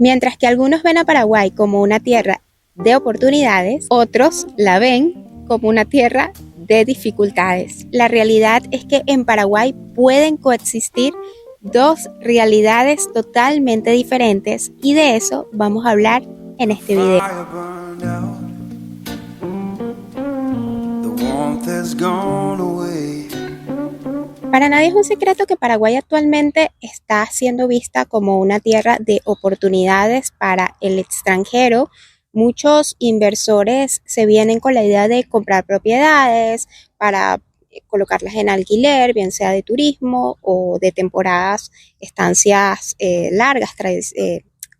Mientras que algunos ven a Paraguay como una tierra de oportunidades, otros la ven como una tierra de dificultades. La realidad es que en Paraguay pueden coexistir dos realidades totalmente diferentes y de eso vamos a hablar en este video. Para nadie es un secreto que Paraguay actualmente está siendo vista como una tierra de oportunidades para el extranjero. Muchos inversores se vienen con la idea de comprar propiedades para colocarlas en alquiler, bien sea de turismo o de temporadas, estancias largas,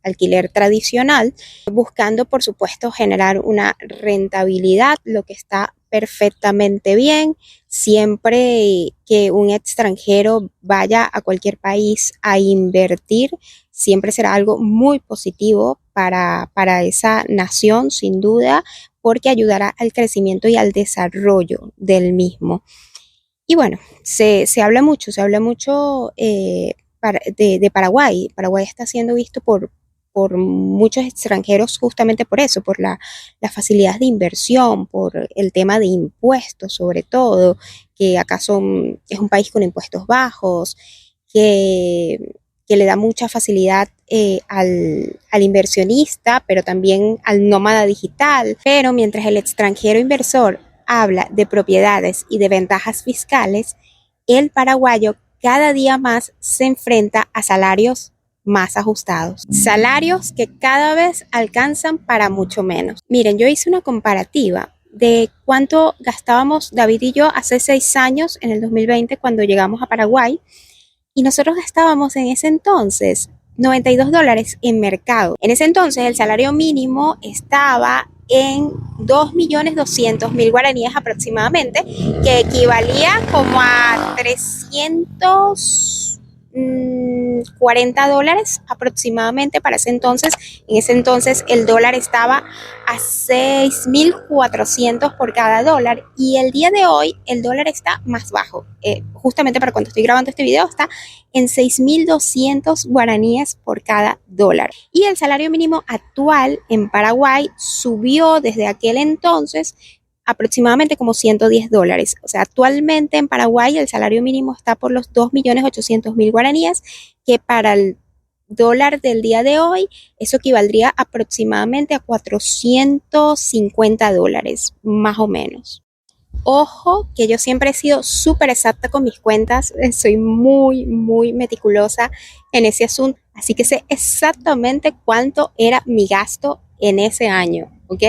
alquiler tradicional, buscando por supuesto generar una rentabilidad, lo que está perfectamente bien. Siempre que un extranjero vaya a cualquier país a invertir, siempre será algo muy positivo para esa nación, sin duda, porque ayudará al crecimiento y al desarrollo del mismo. Y bueno, se habla mucho, de Paraguay. Paraguay está siendo visto por muchos extranjeros justamente por eso, por las facilidades de inversión, por el tema de impuestos sobre todo, que acá es un país con impuestos bajos, que le da mucha facilidad al inversionista, pero también al nómada digital. Pero mientras el extranjero inversor habla de propiedades y de ventajas fiscales, el paraguayo cada día más se enfrenta a salarios más ajustados. Salarios que cada vez alcanzan para mucho menos. Miren, yo hice una comparativa de cuánto gastábamos David y yo hace 6 años, en el 2020, cuando llegamos a Paraguay, y nosotros gastábamos en ese entonces $92 en mercado. En ese entonces el salario mínimo estaba en 2.200.000 guaraníes aproximadamente, que equivalía como a $340 aproximadamente para ese entonces. En ese entonces el dólar estaba a 6.400 por cada dólar y el día de hoy el dólar está más bajo. Justamente para cuando estoy grabando este video está en 6.200 guaraníes por cada dólar. Y el salario mínimo actual en Paraguay subió desde aquel entonces aproximadamente como $110. O sea, actualmente en Paraguay el salario mínimo está por los 2.800.000 guaraníes, que para el dólar del día de hoy eso equivaldría aproximadamente a $450, más o menos. Ojo, que yo siempre he sido súper exacta con mis cuentas, soy muy meticulosa en ese asunto, así que sé exactamente cuánto era mi gasto en ese año, ¿ok?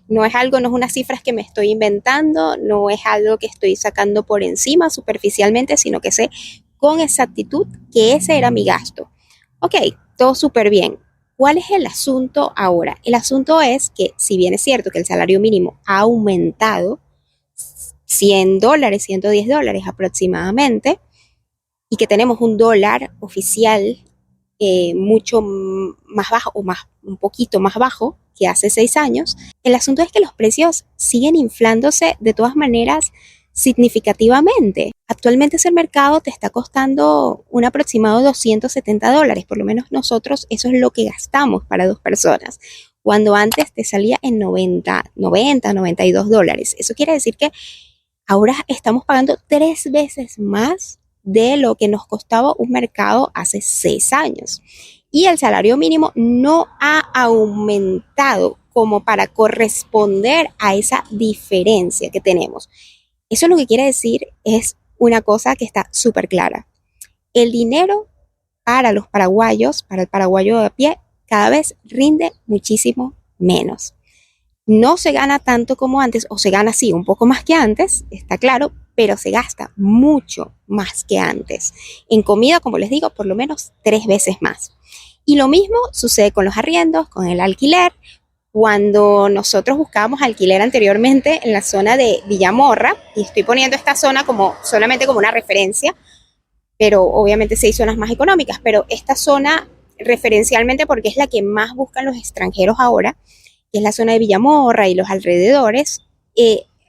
No es unas cifras que me estoy inventando, no es algo que estoy sacando por encima superficialmente, sino que sé con exactitud que ese era mi gasto. Ok, todo súper bien. ¿Cuál es el asunto ahora? El asunto es que, si bien es cierto que el salario mínimo ha aumentado $100, $110 aproximadamente, y que tenemos un dólar oficial mucho más bajo o un poquito más bajo que hace 6 años, el asunto es que los precios siguen inflándose de todas maneras significativamente. Actualmente ese mercado te está costando un aproximado de $270, por lo menos nosotros eso es lo que gastamos para 2 personas, cuando antes te salía en $92. Eso quiere decir que ahora estamos pagando 3 veces más de lo que nos costaba un mercado hace 6 años. Y el salario mínimo no ha aumentado como para corresponder a esa diferencia que tenemos. Eso lo que quiere decir es una cosa que está súper clara. El dinero para los paraguayos, para el paraguayo de a pie, cada vez rinde muchísimo menos. No se gana tanto como antes, o se gana sí, un poco más que antes, está claro, pero se gasta mucho más que antes. En comida, como les digo, por lo menos 3 veces más. Y lo mismo sucede con los arriendos, con el alquiler. Cuando nosotros buscábamos alquiler anteriormente en la zona de Villamorra, y estoy poniendo esta zona solamente como una referencia, pero obviamente sí hay zonas más económicas, pero esta zona referencialmente porque es la que más buscan los extranjeros ahora, que es la zona de Villamorra y los alrededores,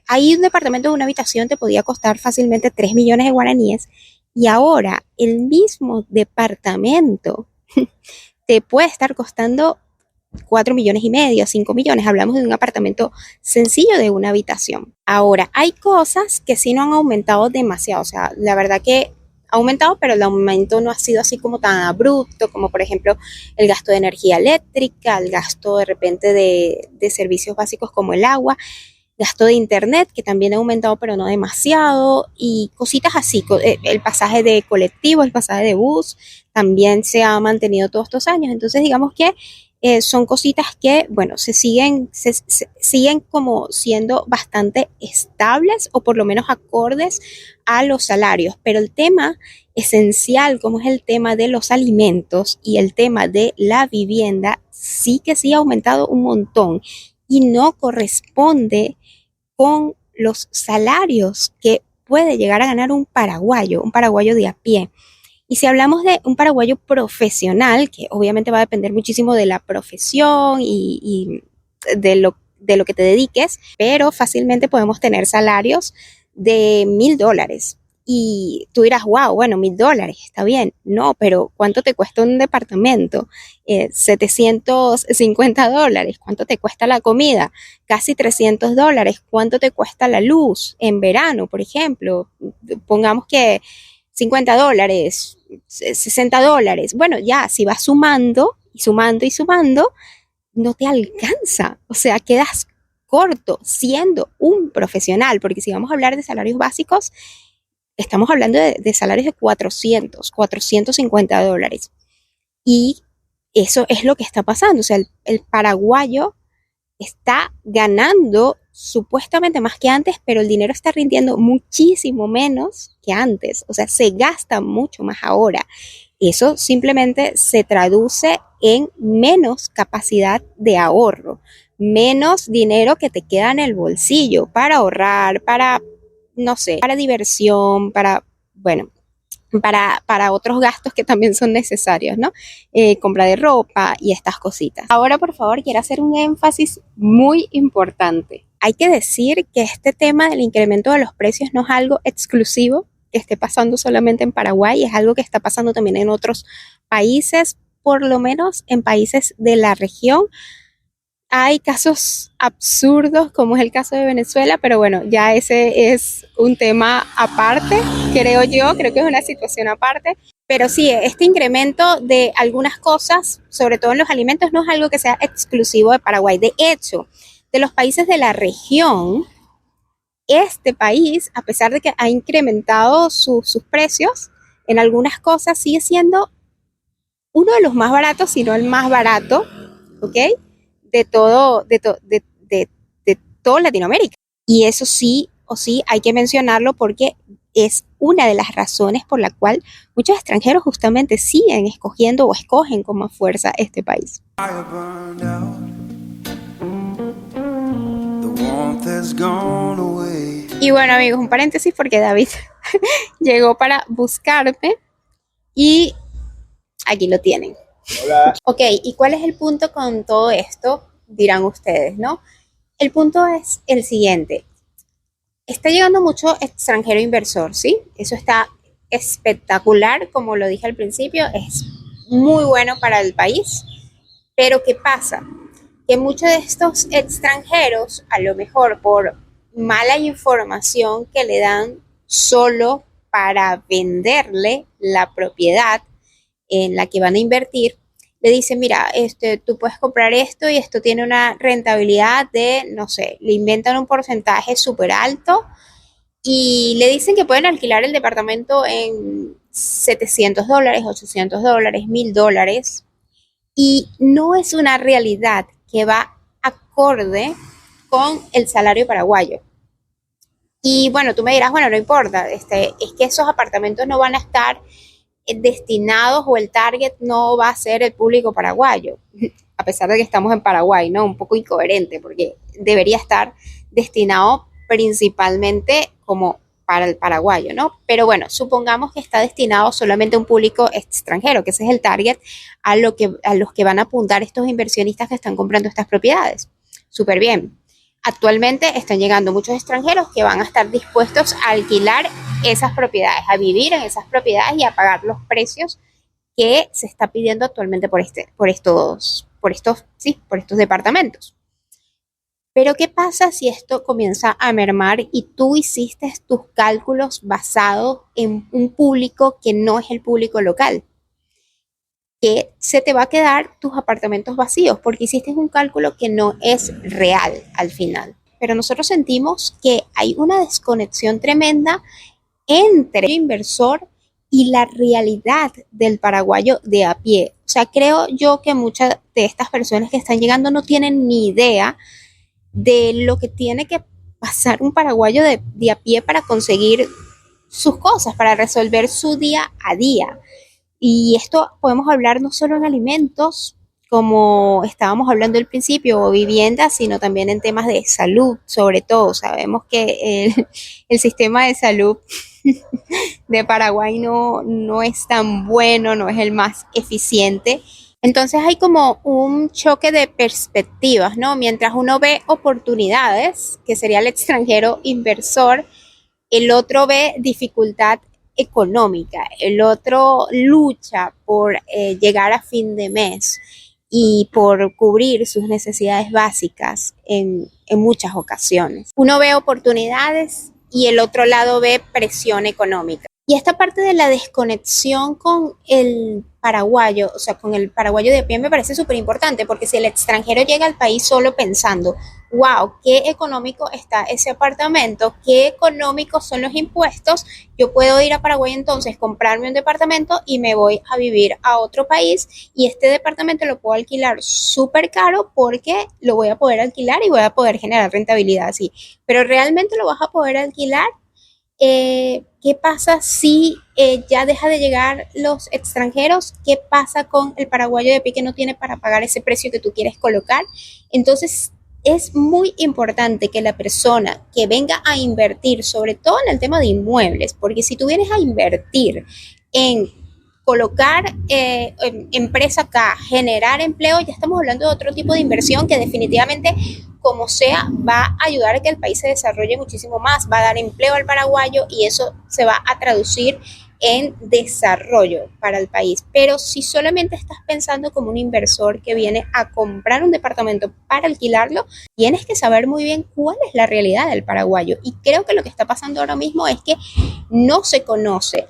ahí un departamento de una habitación te podía costar fácilmente 3 millones de guaraníes, y ahora el mismo departamento te puede estar costando 4,5 millones, 5 millones. Hablamos de un apartamento sencillo de una habitación. Ahora, hay cosas que sí no han aumentado demasiado. O sea, la verdad que ha aumentado, pero el aumento no ha sido así como tan abrupto, como por ejemplo el gasto de energía eléctrica, el gasto de repente de servicios básicos como el agua, gasto de internet, que también ha aumentado, pero no demasiado, y cositas así. El pasaje de colectivo, el pasaje de bus, también se ha mantenido todos estos años. Entonces, digamos que son cositas que, bueno, siguen como siendo bastante estables o por lo menos acordes a los salarios. Pero el tema esencial, como es el tema de los alimentos y el tema de la vivienda, sí ha aumentado un montón y no corresponde con los salarios que puede llegar a ganar un paraguayo de a pie. Y si hablamos de un paraguayo profesional, que obviamente va a depender muchísimo de la profesión y de lo que te dediques, pero fácilmente podemos tener salarios de $1,000. Y tú dirás, wow, bueno, $1,000, está bien. No, pero ¿cuánto te cuesta un departamento? $750. ¿Cuánto te cuesta la comida? Casi $300. ¿Cuánto te cuesta la luz en verano, por ejemplo? Pongamos que $50, $60. Bueno, ya, si vas sumando y sumando y sumando, no te alcanza. O sea, quedas corto siendo un profesional, porque si vamos a hablar de salarios básicos, estamos hablando de salarios de $450. Y eso es lo que está pasando. O sea, el paraguayo está ganando supuestamente más que antes, pero el dinero está rindiendo muchísimo menos que antes. O sea, se gasta mucho más ahora. Eso simplemente se traduce en menos capacidad de ahorro, menos dinero que te queda en el bolsillo para ahorrar, para, no sé, para diversión, bueno, para otros gastos que también son necesarios, ¿no? Compra de ropa y estas cositas. Ahora, por favor, quiero hacer un énfasis muy importante. Hay que decir que este tema del incremento de los precios no es algo exclusivo que esté pasando solamente en Paraguay, es algo que está pasando también en otros países, por lo menos en países de la región. Hay casos absurdos, como es el caso de Venezuela, pero bueno, ya ese es un tema aparte, creo que es una situación aparte. Pero sí, este incremento de algunas cosas, sobre todo en los alimentos, no es algo que sea exclusivo de Paraguay. De hecho, de los países de la región, este país, a pesar de que ha incrementado sus precios, en algunas cosas sigue siendo uno de los más baratos, si no el más barato, ¿ok? De todo Latinoamérica. Y eso sí o sí hay que mencionarlo porque es una de las razones por la cual muchos extranjeros justamente siguen escogiendo o escogen como fuerza este país. Y bueno, amigos, un paréntesis porque David llegó para buscarme y aquí lo tienen. Hola. Ok, ¿y cuál es el punto con todo esto? Dirán ustedes, ¿no? El punto es el siguiente. Está llegando mucho extranjero inversor, ¿sí? Eso está espectacular, como lo dije al principio, es muy bueno para el país. Pero ¿qué pasa? Que muchos de estos extranjeros, a lo mejor por mala información que le dan solo para venderle la propiedad en la que van a invertir, le dicen, mira, tú puedes comprar esto y esto tiene una rentabilidad de, no sé, le inventan un porcentaje súper alto y le dicen que pueden alquilar el departamento en $700, $800, $1,000, y no es una realidad que va acorde con el salario paraguayo. Y bueno, tú me dirás, bueno, no importa, es que esos apartamentos no van a estar destinados o el target no va a ser el público paraguayo, a pesar de que estamos en Paraguay, ¿no? Un poco incoherente porque debería estar destinado principalmente como para el paraguayo, ¿no? Pero bueno, supongamos que está destinado solamente a un público extranjero, que ese es el target a los que van a apuntar estos inversionistas que están comprando estas propiedades. Súper bien. Actualmente están llegando muchos extranjeros que van a estar dispuestos a alquilar esas propiedades, a vivir en esas propiedades y a pagar los precios que se está pidiendo actualmente por estos departamentos. Pero ¿qué pasa si esto comienza a mermar y tú hiciste tus cálculos basados en un público que no es el público local? Que se te va a quedar tus apartamentos vacíos porque hiciste un cálculo que no es real al final. Pero nosotros sentimos que hay una desconexión tremenda entre el inversor y la realidad del paraguayo de a pie. O sea, creo yo que muchas de estas personas que están llegando no tienen ni idea de lo que tiene que pasar un paraguayo de a pie para conseguir sus cosas, para resolver su día a día. Y esto podemos hablar no solo en alimentos, como estábamos hablando al principio, o viviendas, sino también en temas de salud, sobre todo. Sabemos que el sistema de salud de Paraguay no es tan bueno, no es el más eficiente. Entonces hay como un choque de perspectivas, ¿no? Mientras uno ve oportunidades, que sería el extranjero inversor, el otro ve dificultad económica, el otro lucha por llegar a fin de mes y por cubrir sus necesidades básicas en muchas ocasiones. Uno ve oportunidades y el otro lado ve presión económica. Y esta parte de la desconexión con el paraguayo, o sea, con el paraguayo de pie me parece súper importante, porque si el extranjero llega al país solo pensando, wow, qué económico está ese apartamento, qué económicos son los impuestos, yo puedo ir a Paraguay entonces, comprarme un departamento y me voy a vivir a otro país y este departamento lo puedo alquilar súper caro porque lo voy a poder alquilar y voy a poder generar rentabilidad así. Pero realmente lo vas a poder alquilar. ¿Qué pasa si ya deja de llegar los extranjeros? ¿Qué pasa con el paraguayo de pie que no tiene para pagar ese precio que tú quieres colocar? Entonces, es muy importante que la persona que venga a invertir, sobre todo en el tema de inmuebles, porque si tú vienes a invertir en colocar empresa acá, generar empleo, ya estamos hablando de otro tipo de inversión que definitivamente, como sea, va a ayudar a que el país se desarrolle muchísimo más, va a dar empleo al paraguayo y eso se va a traducir en desarrollo para el país. Pero si solamente estás pensando como un inversor que viene a comprar un departamento para alquilarlo, tienes que saber muy bien cuál es la realidad del paraguayo. Y creo que lo que está pasando ahora mismo es que no se conoce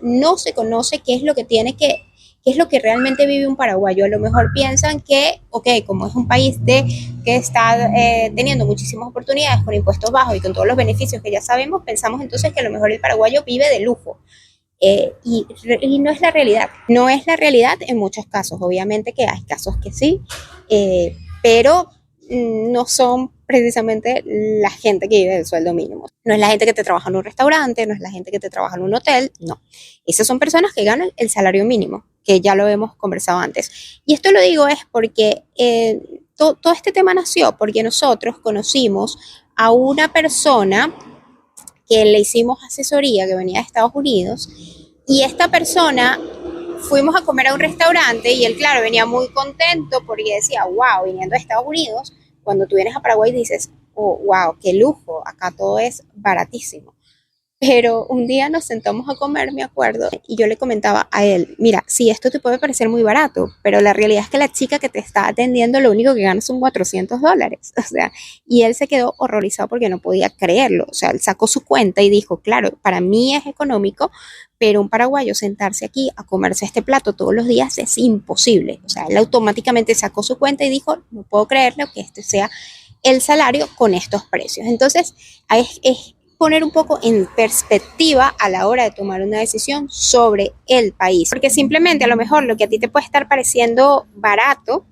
qué es lo que tiene qué es lo que realmente vive un paraguayo. A lo mejor piensan que, ok, como es un país que está teniendo muchísimas oportunidades con impuestos bajos y con todos los beneficios que ya sabemos, pensamos entonces que a lo mejor el paraguayo vive de lujo. Y no es la realidad, no es la realidad en muchos casos, obviamente que hay casos que sí, pero no son precisamente la gente que vive del sueldo mínimo, no es la gente que te trabaja en un restaurante, no es la gente que te trabaja en un hotel, no, esas son personas que ganan el salario mínimo, que ya lo hemos conversado antes, y esto lo digo es porque todo este tema nació porque nosotros conocimos a una persona que le hicimos asesoría, que venía de Estados Unidos, y esta persona fuimos a comer a un restaurante y él, claro, venía muy contento porque decía, wow, viniendo a Estados Unidos, cuando tú vienes a Paraguay dices, oh, wow, qué lujo, acá todo es baratísimo. Pero un día nos sentamos a comer, me acuerdo, y yo le comentaba a él, mira, sí, esto te puede parecer muy barato, pero la realidad es que la chica que te está atendiendo lo único que gana son $400. O sea, y él se quedó horrorizado porque no podía creerlo. O sea, él sacó su cuenta y dijo, claro, para mí es económico, pero un paraguayo sentarse aquí a comerse este plato todos los días es imposible. O sea, él automáticamente sacó su cuenta y dijo, no puedo creerlo que este sea el salario con estos precios. Entonces, es poner un poco en perspectiva a la hora de tomar una decisión sobre el país. Porque simplemente a lo mejor lo que a ti te puede estar pareciendo barato,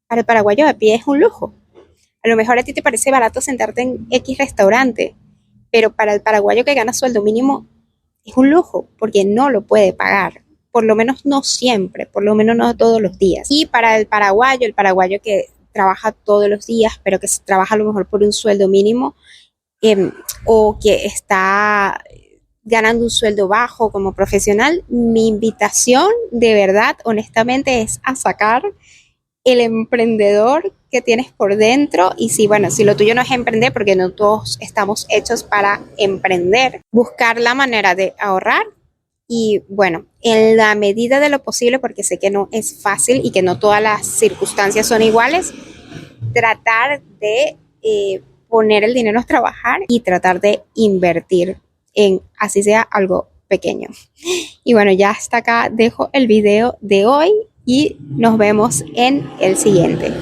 para el paraguayo de pie es un lujo. A lo mejor a ti te parece barato sentarte en X restaurante, pero para el paraguayo que gana sueldo mínimo es un lujo porque no lo puede pagar. Por lo menos no siempre, por lo menos no todos los días. Y para el paraguayo que trabaja todos los días, pero que trabaja a lo mejor por un sueldo mínimo, o que está ganando un sueldo bajo como profesional, mi invitación de verdad, honestamente, es a sacar el emprendedor que tienes por dentro y si, bueno, si lo tuyo no es emprender, porque no todos estamos hechos para emprender, buscar la manera de ahorrar Y bueno, en la medida de lo posible, porque sé que no es fácil y que no todas las circunstancias son iguales, tratar de poner el dinero a trabajar y tratar de invertir en así sea algo pequeño. Y bueno, ya hasta acá dejo el video de hoy y nos vemos en el siguiente.